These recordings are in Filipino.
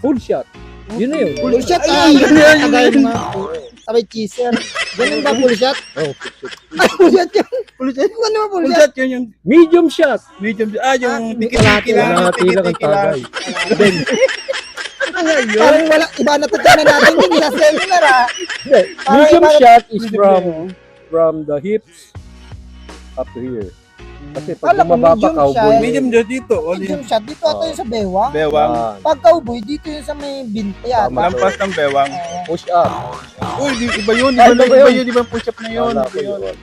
Full shot. Yun na yun. Full shot, tagay mo nga. Sabay cheeser. Ganun ba full shot? Oh, full shot. Ay, full shot yun. Full shot? Ano ba full Full shot? shot yun yung Medium shot. medium. Yung kalahati tiki-tiki lang. Wala tira kang tagay. Then, Parang wala, iba na tutunan natin din sa seminar ah. medium shot is from the hips up to here. Kasi pag Kala ko bumaba pa medium cowboy, shot. Medium dyan dito. Medium shot, dito ata yung sa bewang. Bewang. Pag cowboy, dito yung sa may binte yata. Tama. Lampas ng bewang. Push up. Uy, iba yun. Ay, Iba iba yun. yun. Iba yung push-up na yun. Wala Iba ko yun. yun.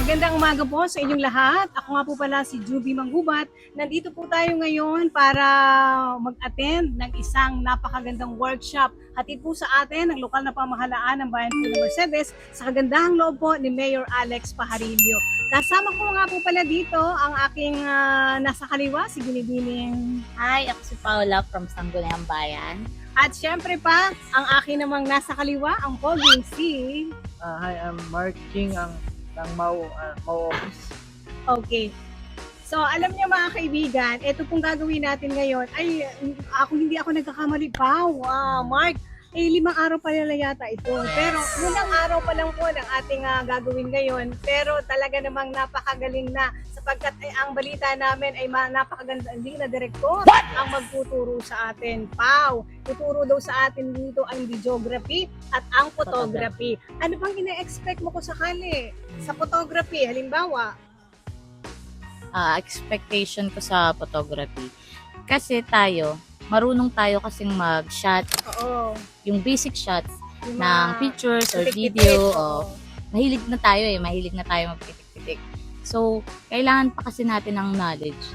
Magandang umaga po sa inyong lahat. Ako nga po pala si Juby Manggubat. Nandito po tayo ngayon para mag-attend ng isang napakagandang workshop. Hatid po sa atin ng lokal na pamahalaan ng Bayan po ng Mercedes sa kagandahang loob po ni Mayor Alex Pajarillo. Kasama ko nga po pala dito ang aking nasa kaliwa, si Binibining. Hi, ako si Paula from Sangguniang Bayan. At syempre pa, ang aking namang nasa kaliwa, ang poging si... Hi, I'm Mark King ng Mau Office. Okay. So, alam niyo mga kaibigan, ito pong gagawin natin ngayon ay hindi ako nagkakamali pa. Mark, 5 araw pa nila yata ito. Pero unang araw pa lang po ng ating gagawin ngayon. Pero talaga namang napakagaling na sapagkat ang balita namin ay napakaganda na direktor ang magtuturo sa atin. Pau, tuturo daw sa atin dito ang videography at ang photography. Ano bang ina-expect mo ko sakali sa photography? Halimbawa, Expectation ko sa photography. Kasi marunong tayo kasing mag-shot, oo. yung basic shots Yung ng mga pictures or pitik-pitik, video. oo. Mahilig na tayo magpitik-pitik. So, kailangan pa kasi natin ng knowledge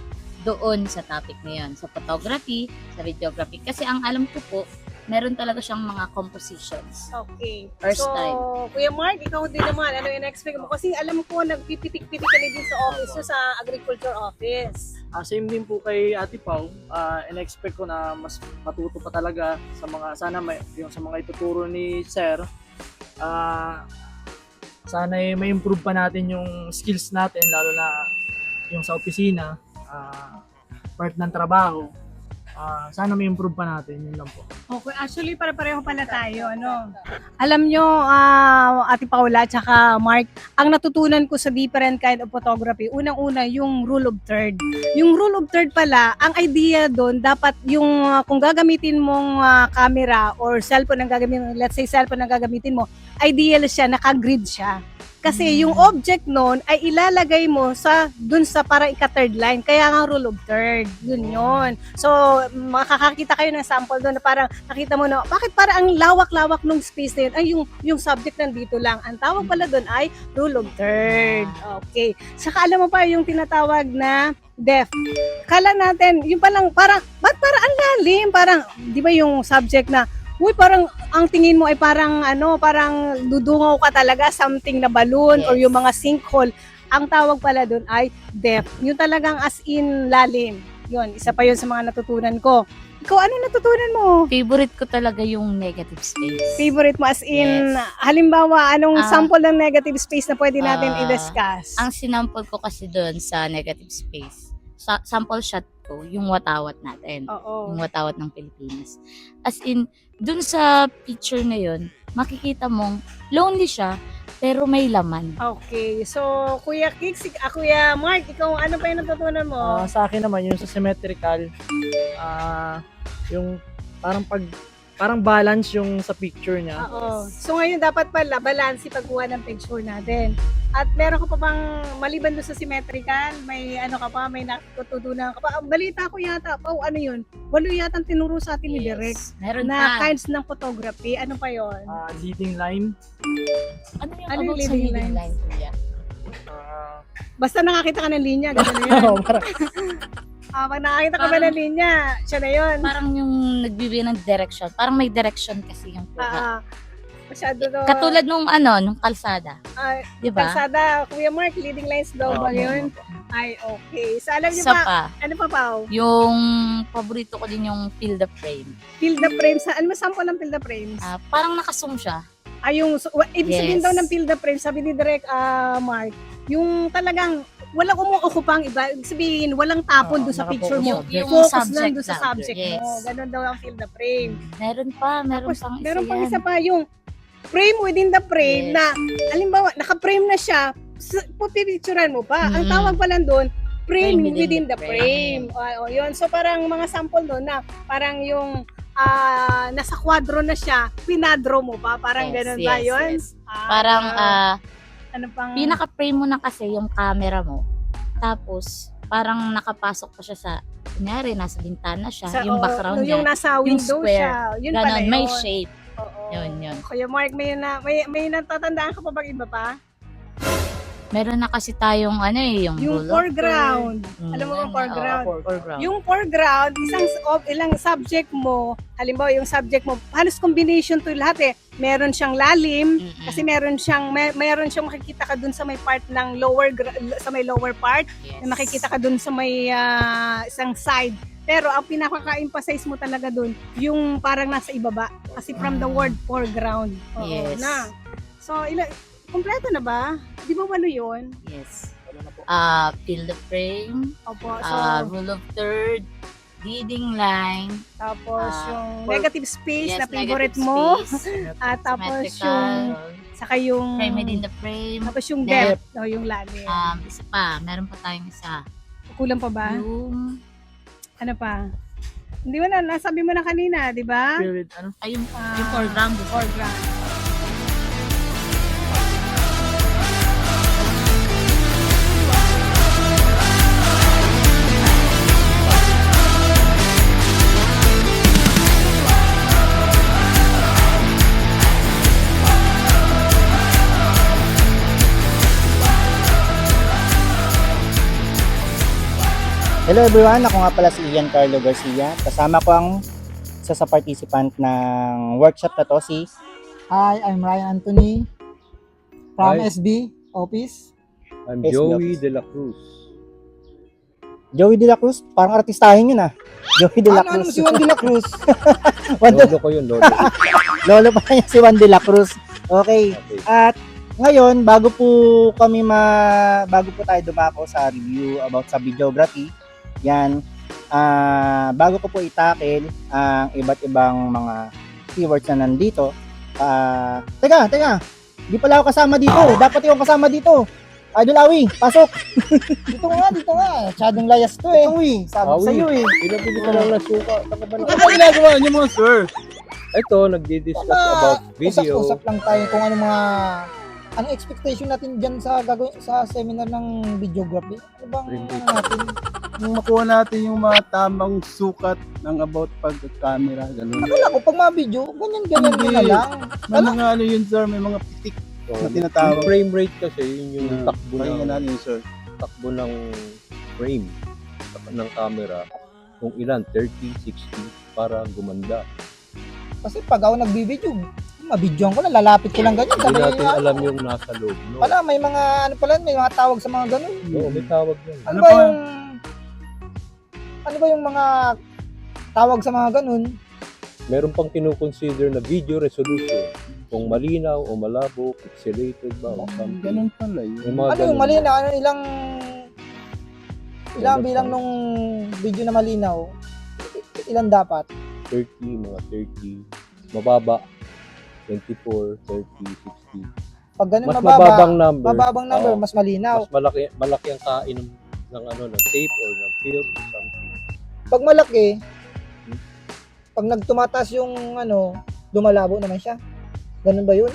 doon sa topic na yun, sa photography, sa videography. Kasi ang alam ko po, meron talaga siyang mga compositions. Okay. First so, time. Kuya Mark, ikaw din naman, ano yung expect mo? Kasi alam ko, nagpipitik-pitik ka din sa office nyo, sa agriculture office. Same din po kay Ate Pau. In-expect ko na mas matuto pa talaga sa mga, yung sa mga ituturo ni Sir. Sana may improve pa natin yung skills natin, lalo na yung sa opisina, part ng trabaho. Sana may improve pa natin, yun lang po. Okay, actually, pareho pala tayo, ano? Alam nyo, Ate Paula at saka Mark, ang natutunan ko sa different kind of photography, unang-una, yung rule of third. Yung rule of third pala, ang idea doon, dapat yung, kung gagamitin mong camera or cellphone ang gagamitin, let's say cellphone ang gagamitin mo, ideal siya, naka-grid siya. Kasi yung object nun ay ilalagay mo dun sa para ika-third line. Kaya nga rule of third. Yun. So, makakakita kayo ng sample doon na parang nakita mo na, bakit parang ang lawak-lawak nung space na yun? Ay, yung subject nandito lang. Ang tawag pala doon ay rule of third. Okay. Saka alam mo pa yung tinatawag na depth. Kala natin, yung palang parang, ba't parang ang lalim? Parang, di ba yung subject na, uy, parang ang tingin mo ay parang parang dudungaw ka talaga, something na balloon or yung mga sinkhole. Ang tawag pala doon ay depth. Yung talagang as in lalim. Yun, isa pa yun sa mga natutunan ko. Ikaw, ano natutunan mo? Favorite ko talaga yung negative space. Favorite mo as in, Yes. halimbawa, anong sample ng negative space na pwede natin i-discuss? Ang sinample ko kasi doon sa negative space, sample shot ko, yung watawat natin. Oo. Yung watawat ng Pilipinas. As in, dun sa picture na yun, makikita mong lonely siya, pero may laman. Okay. So, Kuya Kix, Kuya Mark, ikaw, ano pa yung natutunan mo? Sa akin naman, yung sa symmetrical, yung parang balance yung sa picture niya. Oo. So ngayon dapat pala balance pagkuha ng picture natin. At meron ka pa bang maliban doon sa symmetrical, may may natutunan ka pa. Balita ko yata, ano yun? 8 yata ang tinuro sa atin ni Direk Meron na pa. kinds ng photography. Ano pa yon? Leading line. Ano yung Ano yung about sa leading leading line? line, kuya? Basta nakakita ka ng linya, gano'n na yun. Parang, Pag nakakita ka ba ng linya, siya na yun. Parang yung nagbibigay ng direction. Parang may direction kasi yung kuha. Masyado to. Katulad nung kalsada. Di ba? Kalsada, Kuya Mark, leading lines daw ba yun? Ay, okay. So alam niyo Isa ba, pa, ano pa Pao? yung paborito ko din yung fill the frame. Fill the frames. Ano sample ng fill the frames? Parang nakasum siya. Ibig sabihin Yes. daw ng field the frame, sabi ni Direk Mark, yung talagang walang umuukupang iba. Ibig sabihin, walang tapon doon sa picture mo. Yung Focus subject lang doon sa lang. subject Yes. mo. Ganun daw ang field the frame. Meron Tapos, pang meron pang yan. isa pa, yung frame within the frame Yes. na, halimbawa, naka-frame na siya, pupipicturean mo pa. Ang tawag pa lang doon, frame within the frame. Yun. So, parang mga sample doon na, parang yung nasa kwadro na siya, pinadro mo pa. Parang ganun ba yun? Yes. Parang, ano pang, pinaka-frame mo na kasi yung camera mo. Tapos, parang nakapasok pa siya sa, kunyari, nasa bintana siya, yung background yung niya. nasa window square. siya. Yun pala Ganon, yun. may shape. Oo. Yun. Kuya Mark, may natatandaan ka pa bang iba pa? Meron na kasi tayong yung Yung rule of foreground. third. Alam mo bang Oo, foreground? foreground. Yung foreground, ilang subject mo, halimbawa yung subject mo, halos combination to lahat eh. Meron siyang lalim, Mm-mm. kasi meron siyang makikita ka dun sa may part ng sa may lower part, Yes. na makikita ka dun sa may isang side. Pero ang pinaka-emphasize mo talaga dun, yung parang nasa ibaba. Kasi from the word foreground. Oo, Yes. na. So, kompleto na ba? Di ba 8 yun? Yes. Fill the frame, Opo. So, rule of third, leading line, tapos yung for- negative space yes, na favorite negative mo. space, At tapos symmetrical, saka yung frame within the frame. tapos yung depth. depth, o yung lalim. Isa pa, meron pa tayong isa. Kulang pa ba? Yung, Ano pa? Hindi mo na, nasabi mo na kanina, di ba? Spirit, yung foreground. Foreground. Hello everyone, ako nga pala si Ian Carlo Garcia. Kasama ko ang isa sa participant ng workshop na to, si... Hi, I'm Ryan Anthony from Hi. SB office. I'm Yes, Joey Lopez. De La Cruz. Joey De La Cruz. Parang artistahin yun ah. Joey De La Cruz. si Juan de la Cruz? Wanda- Lolo ko yun, lolo. Lolo pa niya si Juan De La Cruz. Okay. Okay. At ngayon, bago po tayo dumako sa review about sa videography, yan, bago ko po itakil ang iba't ibang mga keywords na nandito. Teka, di pala ako kasama dito. Dapat yung kasama dito. Idol Awi, pasok. dito nga. Masyadong layas to eh. Sabi ko Awi. sa'yo eh. Pinabili ka lang ng suka. Taka ba na? Ano ba ginagawa niyo mga sir? Ito, nagdi-discuss about video. Usap-usap lang tayo kung anong expectation natin dyan sa gagawin sa seminar ng videography. Ano bang natin? Yung makuha natin yung mga tamang sukat ng about pag-camera, ganun. Akala ko pag mga video, ganyan mo na lang. May mga yun sir, may mga pitik So, na tinatawag. yung frame rate kasi, yun yung Yeah. takbo Pakinggan natin yun sir. takbo ng frame ng camera. Kung ilan, 30, 60, para gumanda. Kasi pag ako nagbibideo, mabidyoan ko lang, lalapit ko lang ganyan. Hindi Sabi, natin alam yung nasa loob. No? Wala, may mga may mga tawag sa mga ganun. Oo, may tawag yun. Ano Ano ba pa? yung mga tawag sa mga ganun? Meron pang kinukonsider na video resolution. Kung malinaw o malabo, pixelated ba o something. Ganun pala yun. May mga Ano yung ganun. malinaw? Ilang Ilan bilang pa? nung video na malinaw? Ilan dapat? 30, mga 30. Mababa. 24, 30, 60. Pag ganun Mas mababa, mababang number. mababang number, Oo. mas malinaw. Mas malaki ang kain ng tape or ng film or something. Pag malaki, pag nagtumataas yung lumalabo naman siya. Ganun ba yun?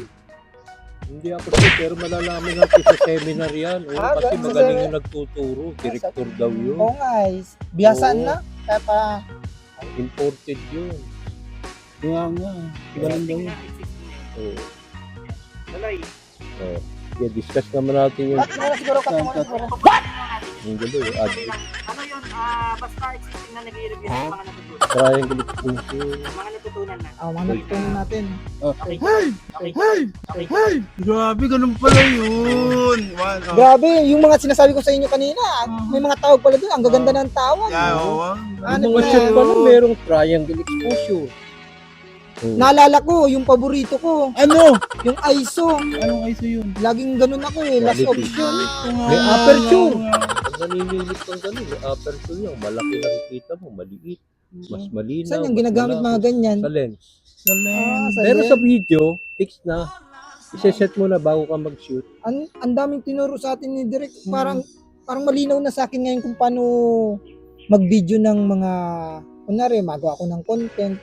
Hindi ako sure, pero malalaman natin sa seminar yan. Oo, kasi sa magaling seminar. yung nagtuturo. Director daw yun. Oo nga, biyasaan Oo. na. Kaya pa, Imported yun. Kaya nga. Ganun daw. Oo. Oo. Yeah, discuss naman natin yung muna siguro siguro. yung gano'n, yung ad. Ano yun, basta existing na nag-i-review ng mga natutunan. Triangle exposure. Mga natutunan na. Mga natutunan natin. Hey! Grabe, ganun pala yun. Grabe, yung mga sinasabi ko sa inyo kanina, may mga tawag pala doon. Ang gaganda ng tawag. Yeah, oo. Ano Yung mga pa shot yan? pala, merong triangle exposure. Naalala ko, yung paborito ko, Ano? yung ISO. Anong ISO yun? Laging ganun ako eh, last Quality. option. May aperture. Pag naninilit kang ganun, may aperture yung malaki nakikita mo, maliit, mas malinaw. Saan yung mas ginagamit malabo. mga ganyan? Sa lens. Sa lens. Sa Pero lens. sa video, fixed na. Iseset mo na bago ka mag-shoot. Ang daming tinuro sa atin ni Direk. Parang malinaw na sa akin ngayon kung paano mag-video ng mga, kunwari, magawa ko ng content.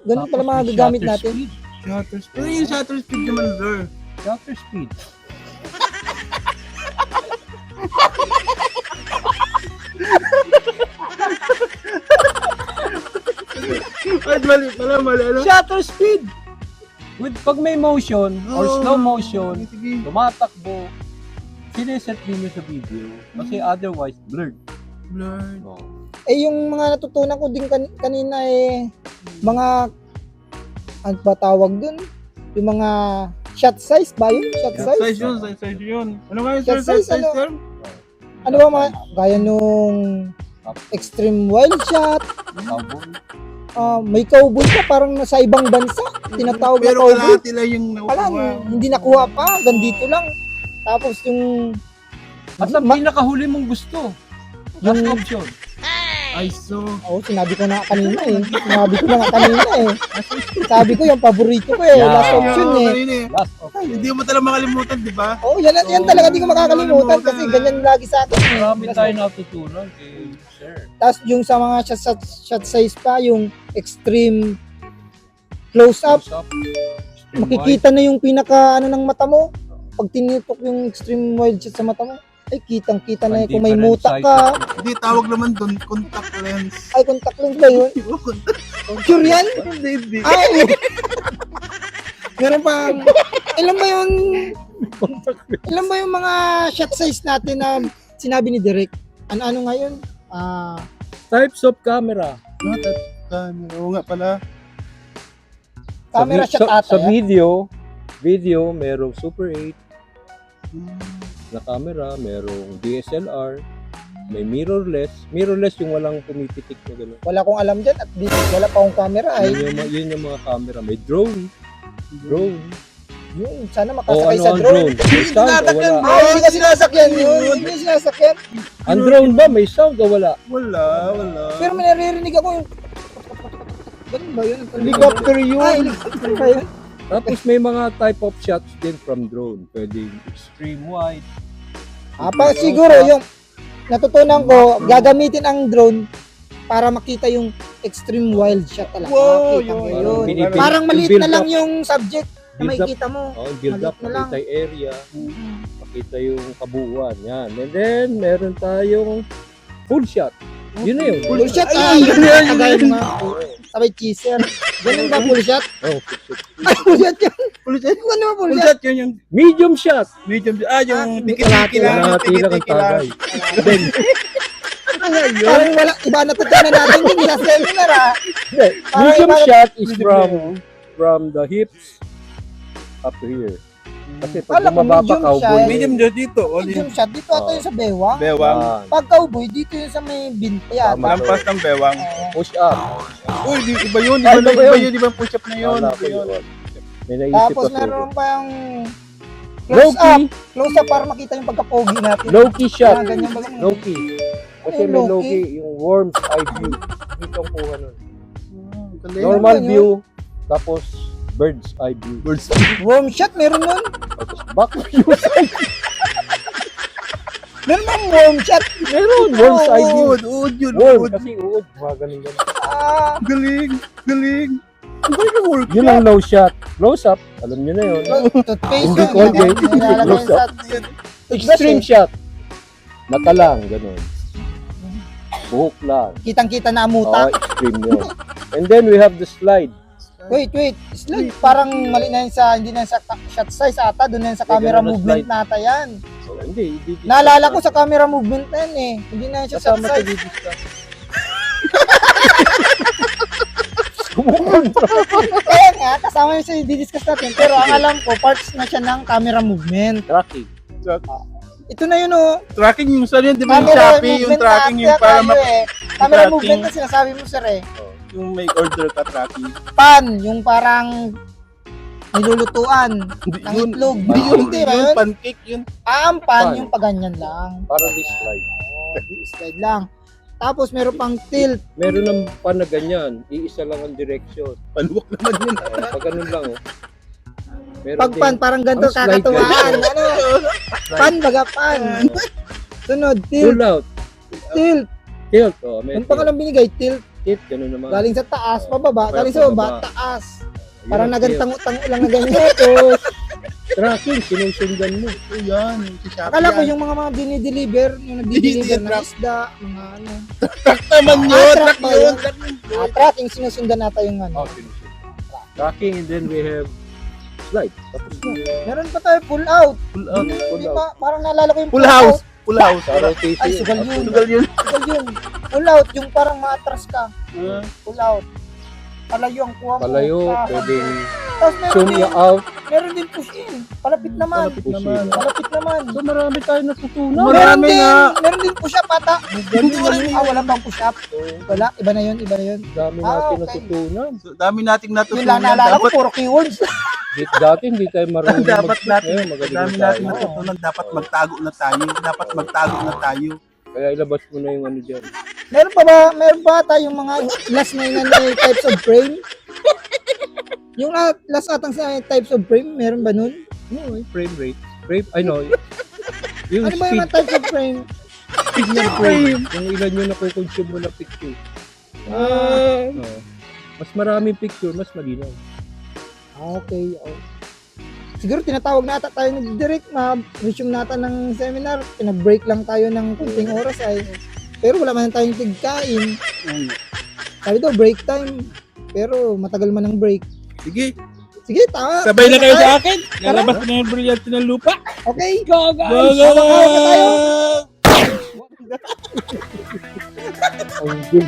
Ganun pala mga gagamit natin. Shutter speed. Ano yung shutter speed naman, sir? Shutter speed. Ay, mali. Ano? Shutter speed! Pag may motion or slow motion, Sige. tumatakbo, sineset din yun sa video. Kasi otherwise, blurred. Blurred. Oh. Eh, yung mga natutunan ko din kanina eh, mga, ano ba tawag dun? Yung mga shot size ba yun? Shot size? Size yun. Ano nga yung Shot sir? size, ano? Sir? Ano ba mga, gaya nung extreme wild shot, Cowboy. may cowboy pa parang nasa ibang bansa, tinatawag na Pero cowboy. kalahati lang yung Wala, nakuha. hindi nakuha pa, ganito lang. Tapos yung, At ang pinakahuli mong gusto. Last option. ISO. sinabi ko na kanina eh. Sinabi ko na nga kanina eh. Sabi ko yung paborito ko eh, Yeah. last option eh. Last option. Hindi mo talaga makalimutan, di ba? Yan talaga di ko makakalimutan kasi ganyan lagi sa akin. eh. Marami tayo natutunan kay Sir. Tapos yung sa mga shot size pa, yung extreme close up, Close up. Extreme makikita na yung pinaka ano ng mata mo. Pag tinitok yung extreme wild shot sa mata mo, ay kitang-kita na kung may Different muta sizes. ka. Hindi, tawag naman doon, contact lens. Ay, contact lens ba yun? Sure yan? Hindi. Ay! Meron pang, ilan ba yung mga shot size natin na sinabi ni Direk? Ano nga yun? Types of camera. Oo nga pala. Camera Sa shot ata Sa yan? video, merong Super 8 na camera, merong DSLR, may mirrorless. Mirrorless yung walang pumipitik na gano'n. Wala akong alam dyan at di, wala pa akong camera ay. Yun yung mga camera. May drone. Yun, sana O makasakay ano sa ang drone. drone? May sound o wala? Ay, hindi ka sinasakyan yun. Hindi ka sinasakyan. Ang drone ba? May sound o wala? Wala. Pero may naririnig ako yung... Ganun ba yun? Helicopter yun. Ay, helicopter ba yun? Tapos may mga type of shots din from drone. Pwedeng extreme wide. Siguro yung natutunan ko, gagamitin ang drone para makita yung extreme wild shot talaga. Wow, Makita mo yun. yun. Pinipil- Parang maliit build na lang up. yung subject na Build up. makikita mo. Build up. Maliit na lang. Makita yung area. Makita yung kabuuan. Yan. And then, meron tayong full shot. Yun na yun. Full shot, Ayun, yun. yun, Kagaya yun. mga sabay cheeser. Ganun ba full shot? Oh, full shot. Ay, full shot yun. Full shot. Ano ba full Full shot? shot yun yung Medium shot. medium. Yung may tiki-tiki lang. Kalahati lang ang tagay. Then, Parang wala, iba natutunan natin din sa seminar ah. Parang medium iba- shot is from the hips up to here. Kasi pag Kala ko bumaba pa medium cowboy, shot. Medium dyan dito. Medium shot, dito ata yung sa bewang. Bewang. Yan. Pag cowboy, dito yung sa may binti yata. Tama. Lampas ng bewang. Push up. Uy, iba yun. Ay, Iba iba yun. yun. Iba yung push-up na yun. Wala Iba ko yun. yun. May naisip Tapos ako. meron pa yung Low close up. key. Close up para makita yung pagka-pogi natin. Low key shot. Ganyan ba? Low key. Kasi Ano yung may low low key? key, yung worm's eye view. Dito ang kuha nun. Galing. Normal Ano yun? view, tapos bird's eye view. Worm shot, meron nun. Tapos back view. Meron bang worm shot? Meron, worm's eye view. Uod yun. Worm, Uod. kasi uod. Magaling ganun. Galing. Galing. Ang galing ng work. Yun ang low shot. Close up, alam nyo na yun. Toothpaste. Hindi yun. Colgate. Nilalagay Close sa Extreme shot. Mata lang, ganun. Buhok lang. kitang-kita na ang Oo, muta. extreme yun. And then we have the slide. Wait. Slide. Parang mali na yun sa, hindi na yun sa shot size ata. Doon na yun sa Hindi, camera ganun na movement slide. nata yan. So, hindi. Naalala ko sa camera movement na yan eh. Hindi na yun sa shot Kasama sa size. didiscuss. Kaya nga, kasama yun sa didiscuss natin. Pero ang alam ko, parts na siya ng camera movement. Tracking. Ito na yun oh. Tracking yung saan yun. Di ba yung Camera Shopee? Yung movement tracking na yung para tayo eh. Camera tracking. movement na sinasabi mo sir eh. Oh, Yung may order ka tracking. Pan, yung parang nilulutuan ng itlog. Hindi ba yun? Pancake yun. Ang pan, Pan. yung paganyan lang. Parang slide. Oo, slide lang. Tapos meron pang tilt. Meron ng pan na ganyan, iisa lang ang direksyon. Paluwak naman yun. Pag ganun lang, oh. Meron Pag pan, parang ganito Ang slide kakatuwaan. Ano? Pan, baga pan. Sunod, pull tilt. out, Tilt. tilt. Oh, may Yung pangalang binigay, tilt. tilt, ganun naman. Galing sa taas, pababa. Kaya Galing sa pababa. baba, taas. Yun Parang ang tilt. nagantango-tango lang na ganyan. Tapos, Tracking, sinusundan mo. So yan, yung si Shopee akala ko yan. yung mga dinideliver, yung nagdi-deliver ng Truck. isda, mga ano. Truck naman yun, truck truck ba yun. yun? Tracking, sinusundan nata yung ano. Oh, sinusundan. Tracking, and then we have slide. Tapos na. Meron pa tayo pull out. Pull out. Pull Di out. ba? Parang naalala ko yung Full house. Full house. Sa rotation. Ay, sugal yun. Sugal yun. Pull yun. Pull out, yung parang maatras ka. Ah, Pull out. Palayo ang kuha mo. Palayo, Sa- pwedeng Tapos meron zoom din, you out. meron din push in. Palapit naman. Palapit Push naman. in. Palapit naman. So marami tayo natutunan. Marami nga. Meron din push up ata. Wala bang push up? Wala, iba na yun, iba na yun. Dami Ah, natin okay. natutunan. So, dami nating Yun natutunan. lang naalala ko, Dapat, puro keywords. Dati hindi tayo marunong dapat mag-shoot. natin, Ngayon, magaling dami na natin tayo. natutunan. Dapat magtago na tayo. Dapat magtago na tayo. Kaya ilabas mo na yung ano dyan. Meron ba tayong mga last na yun na types of frame? Yung last atang sa types of frame, meron ba nun? No, yung frame rate. Frame, I know. Yung Ano ba yung speed, mga types of frame? speed ng frame. Kung ilan yung nakukonsume mo na picture. Oo. Mas maraming picture, mas malinaw. Okay. Oh. Siguro tinatawag nata tayo ng direct, ma-resume nata ng seminar, pinag-break lang tayo ng kunting oras ay. Pero wala man tayong tigkain. Sabi daw, break time. Pero matagal man ang break. Sige, Sige, tama. sabay na kayo Tayo. sa akin. Lalabas na yung brilyante ng lupa. Okay. Go, guys! Sama-sama na tayo. Ang good.